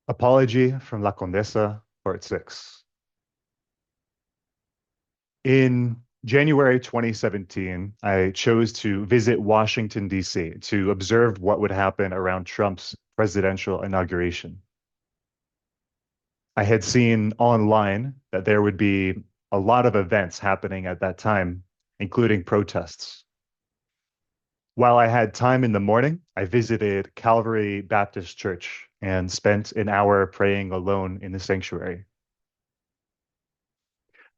Apology from La Condesa, Part 6. In January 2017, I chose to visit Washington, D.C. to observe what would happen around Trump's presidential inauguration. I had seen online that there would be a lot of events happening at that time, including protests. While I had time in the morning, I visited Calvary Baptist Church and spent an hour praying alone in the sanctuary.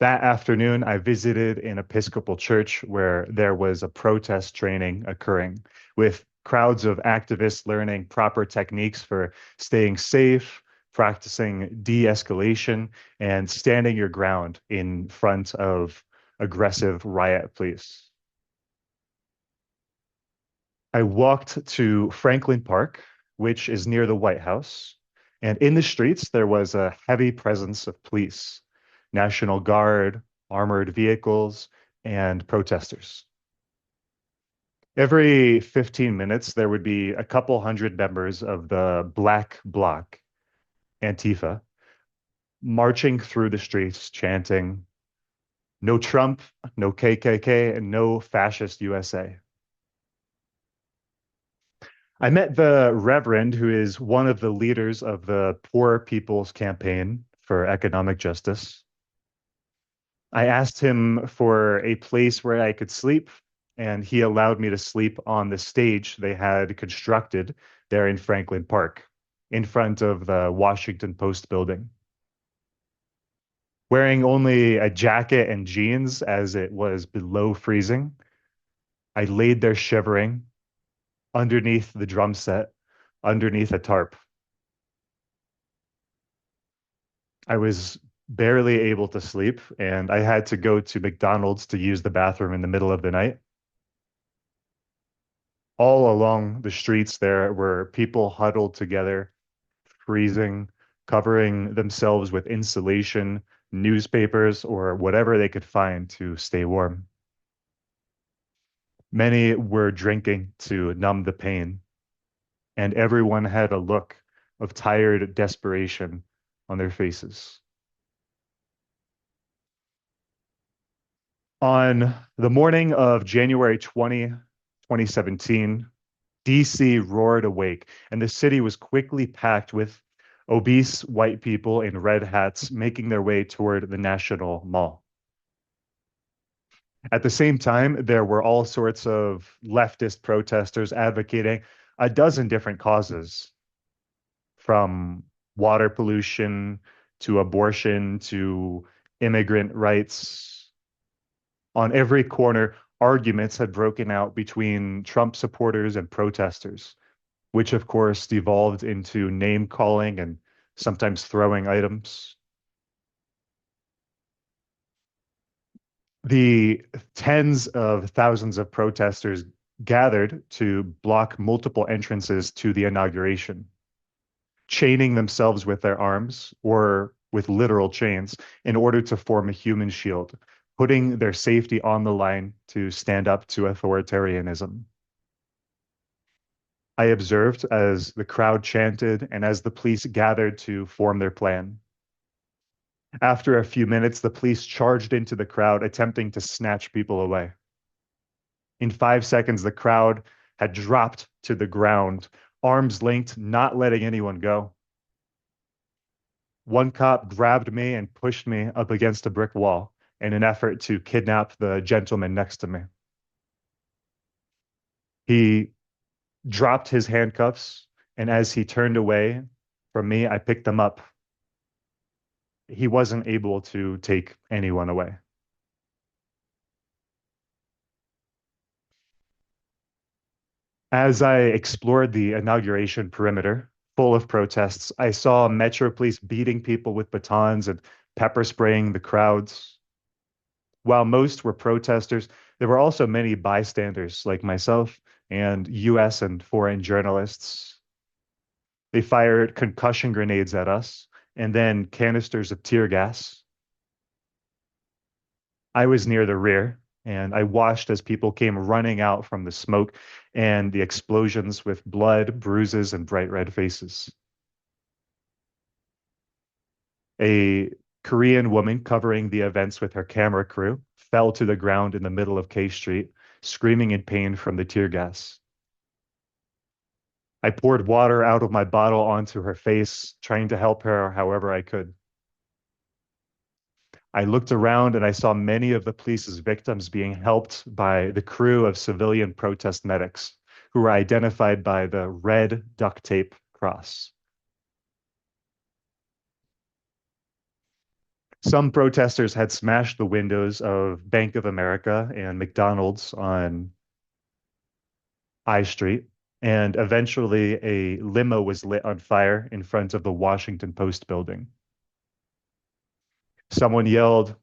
That afternoon, I visited an Episcopal church where there was a protest training occurring with crowds of activists learning proper techniques for staying safe, practicing de-escalation, and standing your ground in front of aggressive riot police. I walked to Franklin Park, which is near the White House, and in the streets, there was a heavy presence of police, National Guard, armored vehicles, and protesters. Every 15 minutes, there would be a couple hundred members of the Black Bloc, Antifa, marching through the streets chanting, "No Trump, no KKK, and no fascist USA." I met the Reverend, who is one of the leaders of the Poor People's Campaign for Economic Justice. I asked him for a place where I could sleep, and he allowed me to sleep on the stage they had constructed there in Franklin Park, in front of the Washington Post building. Wearing only a jacket and jeans as it was below freezing, I laid there shivering underneath the drum set, underneath a tarp. I was barely able to sleep, and I had to go to McDonald's to use the bathroom in the middle of the night. All along the streets, there were people huddled together, freezing, covering themselves with insulation, newspapers, or whatever they could find to stay warm. Many were drinking to numb the pain, and everyone had a look of tired desperation on their faces. On the morning of January 20, 2017, DC roared awake, and the city was quickly packed with obese white people in red hats making their way toward the National Mall. At the same time, there were all sorts of leftist protesters advocating a dozen different causes, from water pollution to abortion to immigrant rights. On every corner, arguments had broken out between Trump supporters and protesters, which of course devolved into name calling and sometimes throwing items. The tens of thousands of protesters gathered to block multiple entrances to the inauguration, chaining themselves with their arms or with literal chains in order to form a human shield, putting their safety on the line to stand up to authoritarianism. I observed as the crowd chanted and as the police gathered to form their plan. After a few minutes, the police charged into the crowd, attempting to snatch people away. In 5 seconds, the crowd had dropped to the ground, arms linked, not letting anyone go. One cop grabbed me and pushed me up against a brick wall in an effort to kidnap the gentleman next to me. He dropped his handcuffs, and as he turned away from me, I picked them up. He wasn't able to take anyone away. As I explored the inauguration perimeter, full of protests, I saw Metro Police beating people with batons and pepper spraying the crowds. While most were protesters, there were also many bystanders like myself and US and foreign journalists. They fired concussion grenades at us and then canisters of tear gas. I was near the rear, and I watched as people came running out from the smoke and the explosions with blood, bruises, and bright red faces. A Korean woman covering the events with her camera crew fell to the ground in the middle of K Street, screaming in pain from the tear gas. I poured water out of my bottle onto her face, trying to help her however I could. I looked around and I saw many of the police's victims being helped by the crew of civilian protest medics who were identified by the red duct tape cross. Some protesters had smashed the windows of Bank of America and McDonald's on I Street, and eventually a limo was lit on fire in front of the Washington Post building. Someone yelled,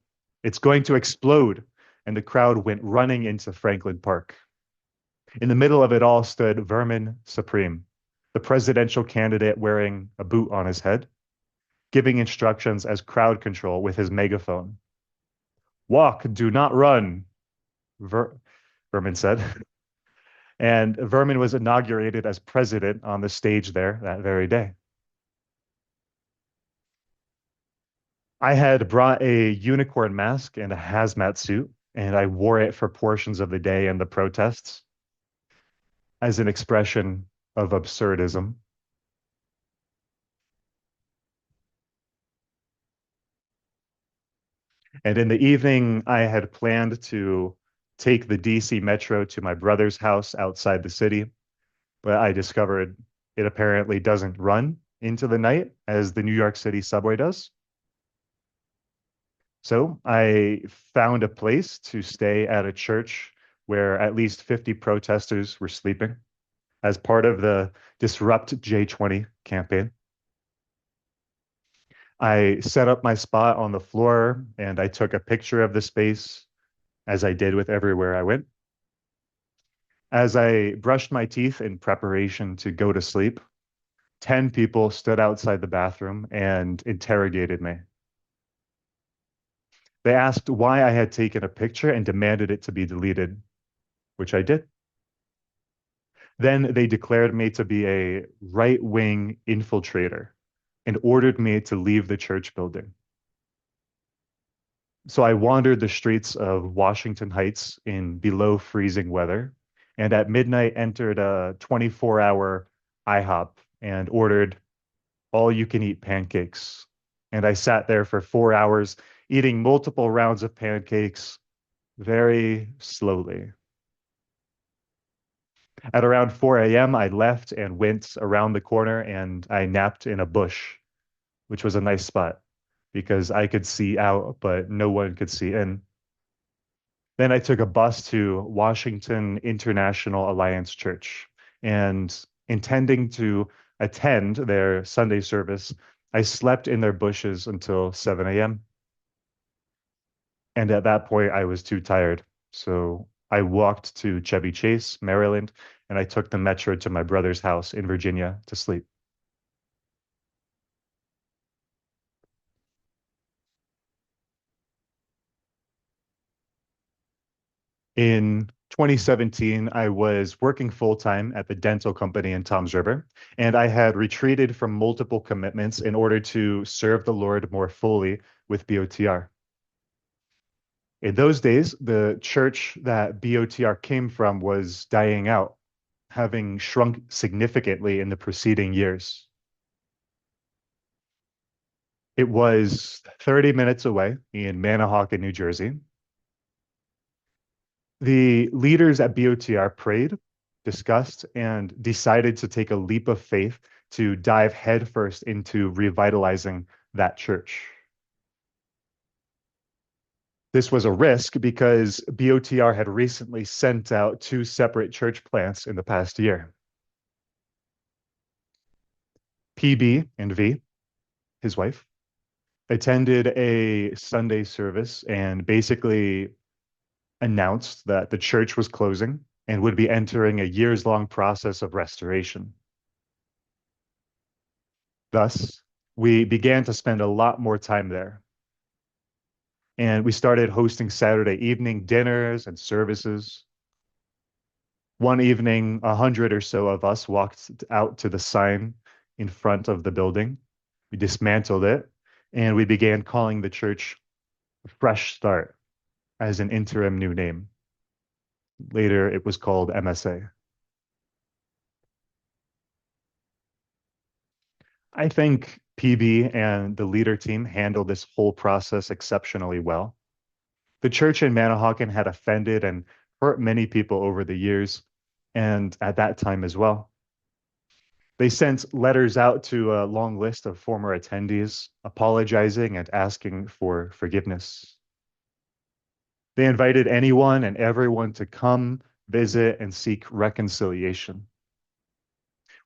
"It's going to explode," and the crowd went running into Franklin Park. In the middle of it all stood Vermin Supreme, the presidential candidate wearing a boot on his head, giving instructions as crowd control with his megaphone. "Walk, do not run," Ver Vermin said. And Vermin was inaugurated as president on the stage there that very day. I had brought a unicorn mask and a hazmat suit, and I wore it for portions of the day and the protests as an expression of absurdism. And in the evening, I had planned to take the DC Metro to my brother's house outside the city, but I discovered it apparently doesn't run into the night as the New York City subway does. So I found a place to stay at a church where at least 50 protesters were sleeping as part of the Disrupt J20 campaign. I set up my spot on the floor and I took a picture of the space as I did with everywhere I went. As I brushed my teeth in preparation to go to sleep, 10 people stood outside the bathroom and interrogated me. They asked why I had taken a picture and demanded it to be deleted, which I did. Then they declared me to be a right-wing infiltrator and ordered me to leave the church building. So I wandered the streets of Washington Heights in below freezing weather, and at midnight entered a 24-hour IHOP and ordered all-you-can-eat pancakes. And I sat there for 4 hours eating multiple rounds of pancakes very slowly. At around 4 a.m., I left and went around the corner and I napped in a bush, which was a nice spot because I could see out, but no one could see in. Then I took a bus to Washington International Alliance Church and intending to attend their Sunday service, I slept in their bushes until 7 a.m. And at that point, I was too tired. So I walked to Chevy Chase, Maryland, and I took the metro to my brother's house in Virginia to sleep. In 2017, I was working full-time at the dental company in Tom's River, and I had retreated from multiple commitments in order to serve the Lord more fully with BOTR. In those days, the church that BOTR came from was dying out, having shrunk significantly in the preceding years. It was 30 minutes away in Manahawkin, New Jersey. The leaders at BOTR prayed, discussed, and decided to take a leap of faith to dive headfirst into revitalizing that church. This was a risk because BOTR had recently sent out two separate church plants in the past year. PB and V, his wife, attended a Sunday service and basically announced that the church was closing and would be entering a years-long process of restoration. Thus, we began to spend a lot more time there. And we started hosting Saturday evening dinners and services. One evening, 100 or so of us walked out to the sign in front of the building. We dismantled it and we began calling the church Fresh Start as an interim new name. Later, it was called MSA. I think PB and the leader team handled this whole process exceptionally well. The church in Manahawkin had offended and hurt many people over the years, and at that time as well. They sent letters out to a long list of former attendees, apologizing and asking for forgiveness. They invited anyone and everyone to come, visit, and seek reconciliation.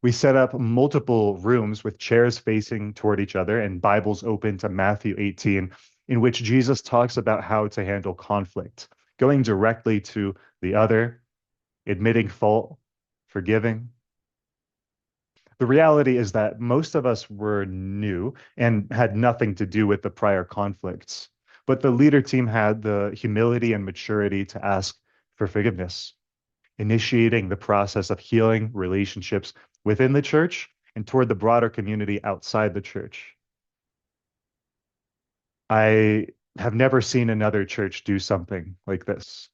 We set up multiple rooms with chairs facing toward each other and Bibles open to Matthew 18, in which Jesus talks about how to handle conflict, going directly to the other, admitting fault, forgiving. The reality is that most of us were new and had nothing to do with the prior conflicts, but the leader team had the humility and maturity to ask for forgiveness, initiating the process of healing relationships within the church and toward the broader community outside the church. I have never seen another church do something like this.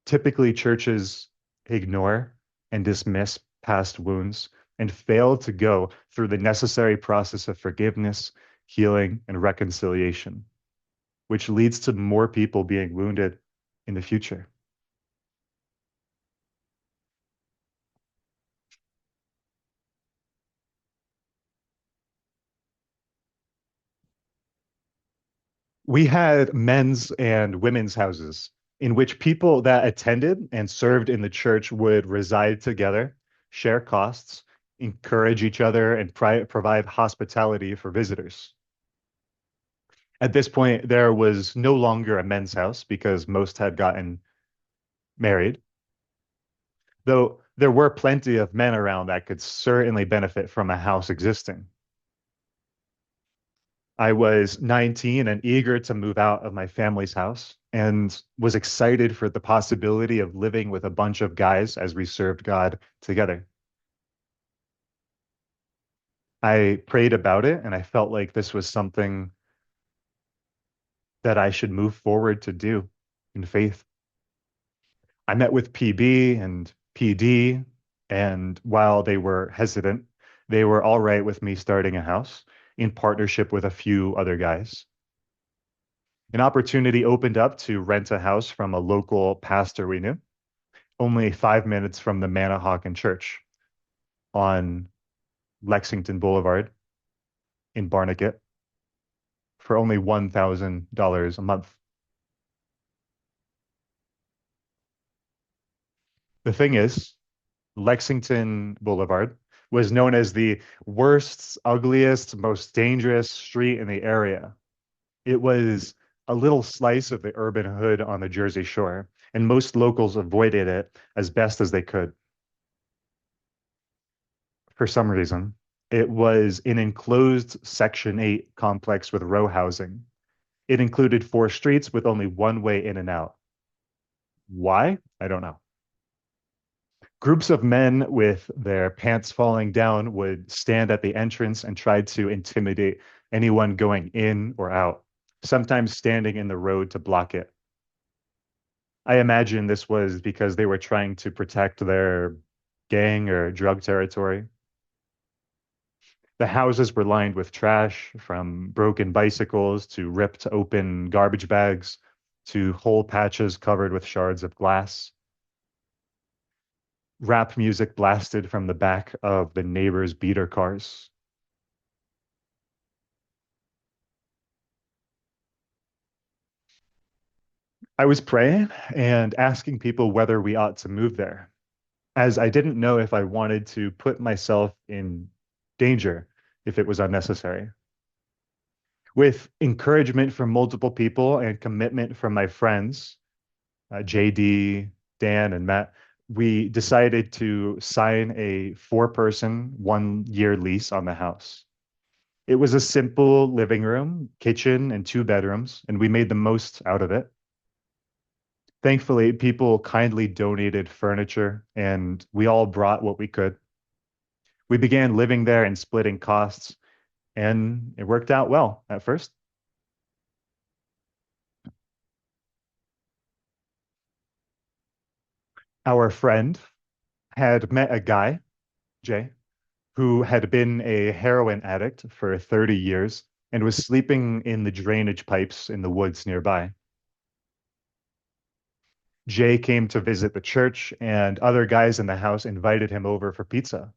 Typically, churches ignore and dismiss past wounds and fail to go through the necessary process of forgiveness, healing, and reconciliation, which leads to more people being wounded in the future. We had men's and women's houses in which people that attended and served in the church would reside together, share costs, encourage each other, and provide hospitality for visitors. At this point, there was no longer a men's house because most had gotten married, though there were plenty of men around that could certainly benefit from a house existing. I was 19 and eager to move out of my family's house and was excited for the possibility of living with a bunch of guys as we served God together. I prayed about it and I felt like this was something that I should move forward to do in faith. I met with PB and PD, and while they were hesitant, they were all right with me starting a house in partnership with a few other guys. An opportunity opened up to rent a house from a local pastor we knew, only 5 minutes from the Manahawkin Church on Lexington Boulevard in Barnegat for only $1,000 a month. The thing is, Lexington Boulevard was known as the worst, ugliest, most dangerous street in the area. It was a little slice of the urban hood on the Jersey Shore, and most locals avoided it as best as they could. For some reason, it was an enclosed Section 8 complex with row housing. It included 4 streets with only one way in and out. Why? I don't know. Groups of men with their pants falling down would stand at the entrance and try to intimidate anyone going in or out, sometimes standing in the road to block it. I imagine this was because they were trying to protect their gang or drug territory. The houses were lined with trash, from broken bicycles to ripped open garbage bags to whole patches covered with shards of glass. Rap music blasted from the back of the neighbors' beater cars. I was praying and asking people whether we ought to move there, as I didn't know if I wanted to put myself in danger if it was unnecessary. With encouragement from multiple people and commitment from my friends, JD, Dan, and Matt, we decided to sign a 4-person, 1-year lease on the house. It was a simple living room, kitchen, and 2 bedrooms, and we made the most out of it. Thankfully, people kindly donated furniture, and we all brought what we could. We began living there and splitting costs, And it worked out well at first. Our friend had met a guy, Jay, who had been a heroin addict for 30 years and was sleeping in the drainage pipes in the woods nearby. Jay came to visit the church, and other guys in the house invited him over for pizza.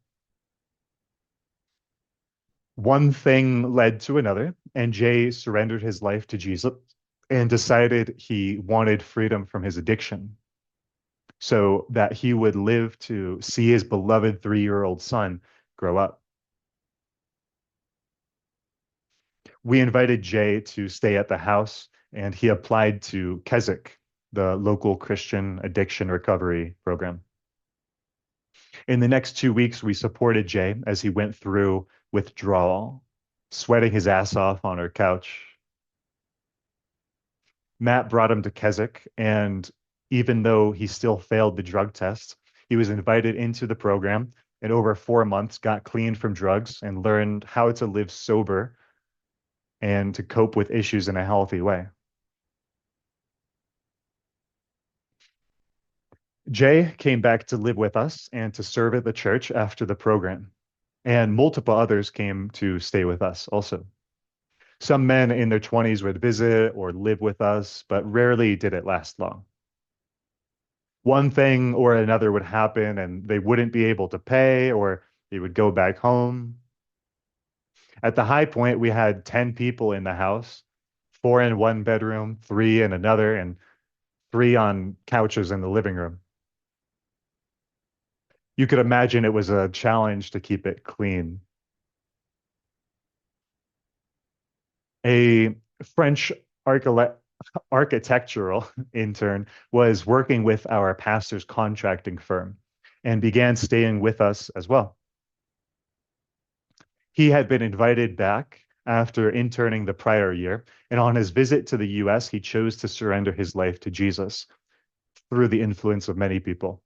One thing led to another, and Jay surrendered his life to Jesus and decided he wanted freedom from his addiction so that he would live to see his beloved 3-year-old son grow up. We invited Jay to stay at the house, and he applied to Keswick, the local Christian addiction recovery program. In the next 2 weeks, we supported Jay as he went through withdrawal, sweating his ass off on our couch. Matt brought him to Keswick, and even though he still failed the drug test, he was invited into the program and over 4 months got clean from drugs and learned how to live sober and to cope with issues in a healthy way. Jay came back to live with us and to serve at the church after the program, and multiple others came to stay with us also. Some men in their 20s would visit or live with us, but rarely did it last long. One thing or another would happen and they wouldn't be able to pay or they would go back home. At the high point, we had 10 people in the house, four in one bedroom, three in another, and three on couches in the living room. You could imagine it was a challenge to keep it clean. A French architectural intern was working with our pastor's contracting firm and began staying with us as well. He had been invited back after interning the prior year, and on his visit to the US, he chose to surrender his life to Jesus through the influence of many people.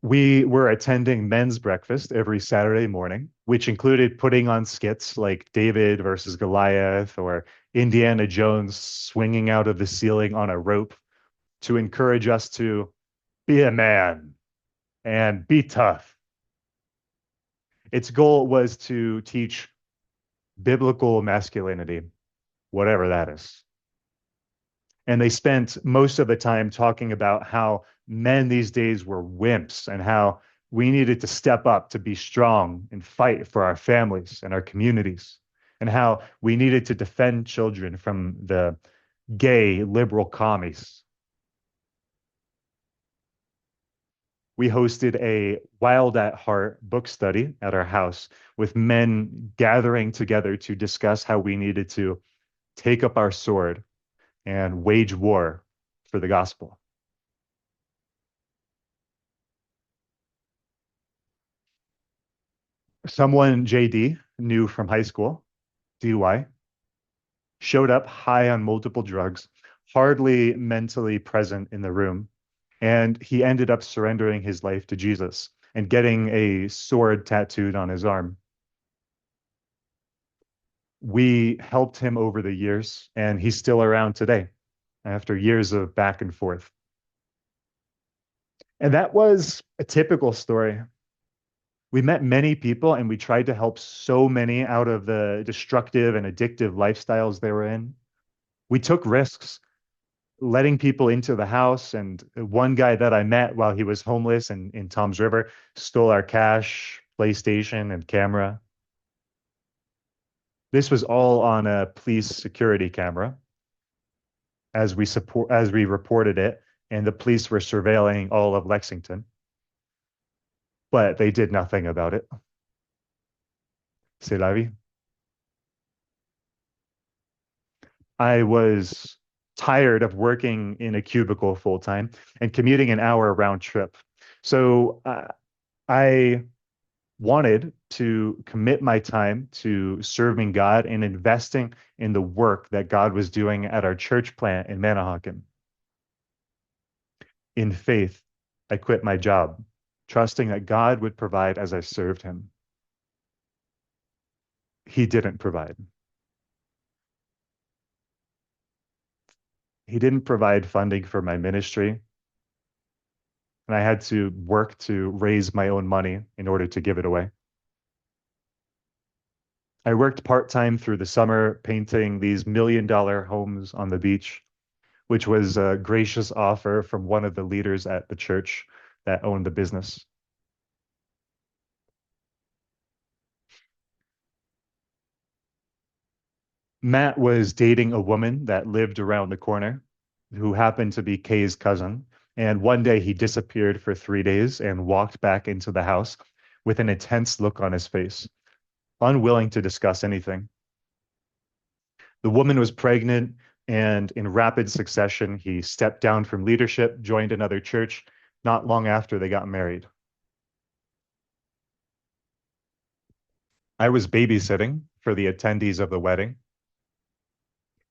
We were attending men's breakfast every Saturday morning, which included putting on skits like David versus Goliath or Indiana Jones swinging out of the ceiling on a rope to encourage us to be a man and be tough. Its goal was to teach biblical masculinity, whatever that is. And they spent most of the time talking about how men these days were wimps and how we needed to step up to be strong and fight for our families and our communities, and how we needed to defend children from the gay liberal commies. We hosted a Wild at Heart book study at our house with men gathering together to discuss how we needed to take up our sword and wage war for the gospel. Someone JD knew from high school, DY, showed up high on multiple drugs, hardly mentally present in the room, and he ended up surrendering his life to Jesus and getting a sword tattooed on his arm. We helped him over the years, and he's still around today after years of back and forth. And that was a typical story. We met many people and we tried to help so many out of the destructive and addictive lifestyles they were in. We took risks letting people into the house. And one guy that I met while he was homeless in Tom's River stole our cash, PlayStation, and camera. This was all on a police security camera as we reported it, and the police were surveilling all of Lexington, but they did nothing about it. C'est la vie. I was tired of working in a cubicle full time and commuting an hour round trip. So I wanted to commit my time to serving God and investing in the work that God was doing at our church plant in Manahawkin. In faith, I quit my job. trusting that God would provide as I served him. He didn't provide. He didn't provide funding for my ministry, and I had to work to raise my own money in order to give it away. I worked part-time through the summer painting these $1 million homes on the beach, which was a gracious offer from one of the leaders at the church that owned the business. Matt was dating a woman that lived around the corner who happened to be Kay's cousin. And one day he disappeared for 3 days and walked back into the house with an intense look on his face, unwilling to discuss anything. The woman was pregnant, and in rapid succession, he stepped down from leadership, joined another church not long after they got married. I was babysitting for the attendees of the wedding.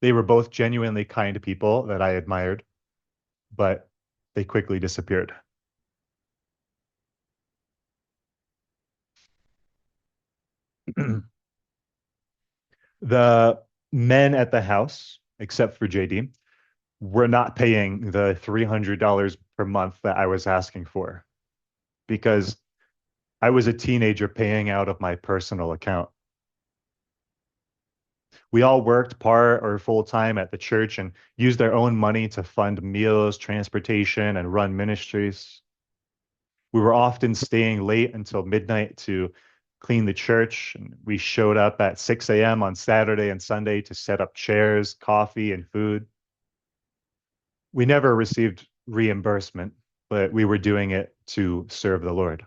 They were both genuinely kind people that I admired, but they quickly disappeared. The men at the house, except for JD, were not paying the $300 per month that I was asking for because I was a teenager paying out of my personal account. We all worked part or full time at the church and used their own money to fund meals, transportation, and run ministries. We were often staying late until midnight to clean the church. And we showed up at 6 a.m. on Saturday and Sunday to set up chairs, coffee, and food. We never received reimbursement, but we were doing it to serve the Lord.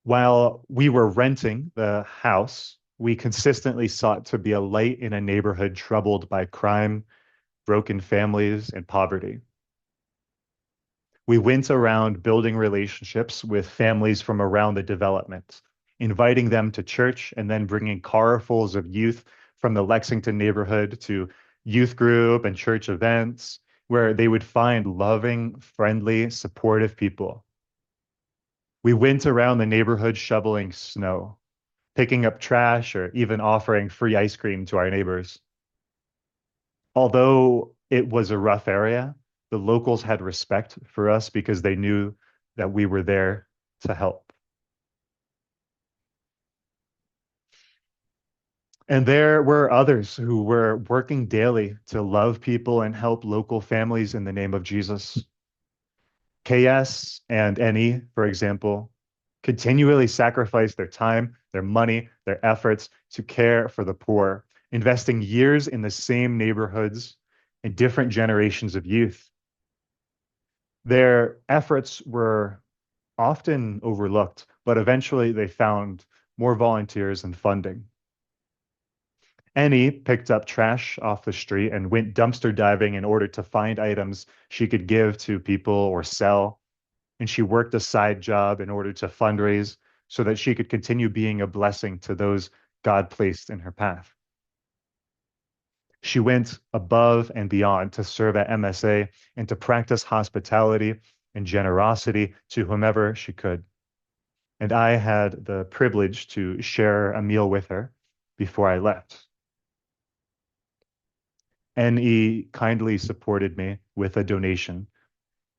While we were renting the house, we consistently sought to be a light in a neighborhood troubled by crime, broken families, and poverty. We went around building relationships with families from around the development, inviting them to church and then bringing carfuls of youth from the Lexington neighborhood to youth group and church events where they would find loving, friendly, supportive people. We went around the neighborhood shoveling snow, picking up trash, or even offering free ice cream to our neighbors. Although it was a rough area, the locals had respect for us because they knew that we were there to help. And there were others who were working daily to love people and help local families in the name of Jesus. KS and NE, for example, continually sacrifice their time, their money, their efforts to care for the poor, investing years in the same neighborhoods and different generations of youth. Their efforts were often overlooked, but eventually they found more volunteers and funding. Annie picked up trash off the street and went dumpster diving in order to find items she could give to people or sell. And she worked a side job in order to fundraise so that she could continue being a blessing to those God placed in her path. She went above and beyond to serve at MSA and to practice hospitality and generosity to whomever she could. And I had the privilege to share a meal with her before I left. NE kindly supported me with a donation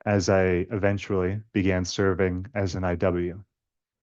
as I eventually began serving as an IW.